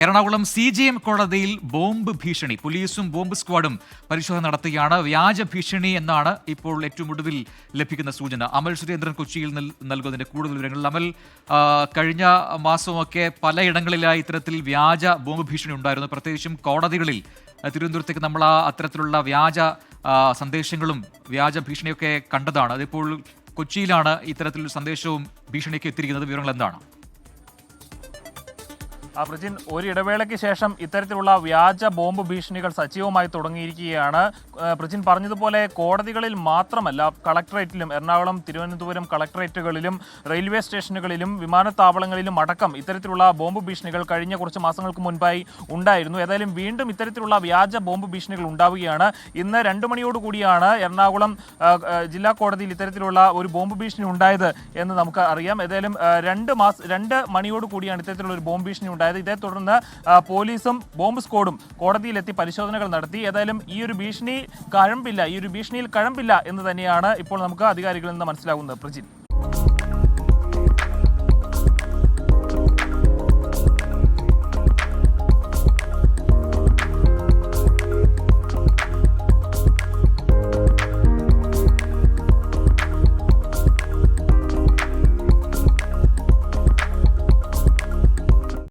Ernakulam CJM കോടതിയിൽ bomb ഭീഷണി. പോലീസും ബോംബ് സ്ക്വാഡും പരിശോധന നടത്തുകയാണ്. വ്യാജ ഭീഷണി എന്നാണ് ഇപ്പോൾ ഏറ്റവും ഒടുവിൽ ലഭിക്കുന്ന സൂചന. അമൽ സുരേന്ദ്രൻ കൊച്ചിയിൽ നൽകുന്നതിന്റെ കൂടുതൽ വിവരങ്ങൾ. അമൽ, കഴിഞ്ഞ മാസമൊക്കെ പലയിടങ്ങളിലായി ഇത്തരത്തിൽ വ്യാജ ബോംബ് ഭീഷണി ഉണ്ടായിരുന്നു. പ്രത്യേകിച്ചും കോടതികളിൽ തിരുവനന്തപുരത്തേക്ക് നമ്മൾ അത്തരത്തിലുള്ള വ്യാജ സന്ദേശങ്ങളും വ്യാജ ഭീഷണിയൊക്കെ കണ്ടതാണ്. അതിപ്പോൾ കൊച്ചിയിലാണ് ഇത്തരത്തിലൊരു സന്ദേശവും ഭീഷണിയൊക്കെ എത്തിയിരിക്കുന്നത്. വിവരങ്ങൾ എന്താണ്? പ്രജിൻ, ഒരു ഇടവേളയ്ക്ക് ശേഷം ഇത്തരത്തിലുള്ള വ്യാജ ബോംബ് ഭീഷണികൾ സജീവമായി തുടങ്ങിയിരിക്കുകയാണ്. പ്രജിൻ പറഞ്ഞതുപോലെ കോടതികളിൽ മാത്രമല്ല, കളക്ടറേറ്റിലും എറണാകുളം, തിരുവനന്തപുരം കളക്ടറേറ്റുകളിലും റെയിൽവേ സ്റ്റേഷനുകളിലും വിമാനത്താവളങ്ങളിലും അടക്കം ഇത്തരത്തിലുള്ള ബോംബ് ഭീഷണികൾ കഴിഞ്ഞ കുറച്ച് മാസങ്ങൾക്ക് മുൻപായി ഉണ്ടായിരുന്നു. ഏതായാലും വീണ്ടും ഇത്തരത്തിലുള്ള വ്യാജ ബോംബ് ഭീഷണികൾ ഉണ്ടാവുകയാണ്. ഇന്ന് 2 മണിയോടുകൂടിയാണ് എറണാകുളം ജില്ലാ കോടതിയിൽ ഇത്തരത്തിലുള്ള ഒരു ബോംബ് ഭീഷണി ഉണ്ടായത് എന്ന് നമുക്ക് അറിയാം. ഏതായാലും 2 മണിയോടുകൂടിയാണ് ഇത്തരത്തിലുള്ള ഒരു ബോംബ് ഭീഷണി ഉണ്ടായത്. ഇതേ തുടർന്ന് പോലീസും ബോംബ് സ്ക്വാഡും കോടതിയിലെത്തി പരിശോധനകൾ നടത്തി. ഏതായാലും ഈ ഒരു ഭീഷണിയിൽ കഴമ്പില്ല എന്ന് തന്നെയാണ് ഇപ്പോൾ നമുക്ക് അധികാരികളിൽ നിന്ന് മനസ്സിലാകുന്നത്. പ്രജിൻ.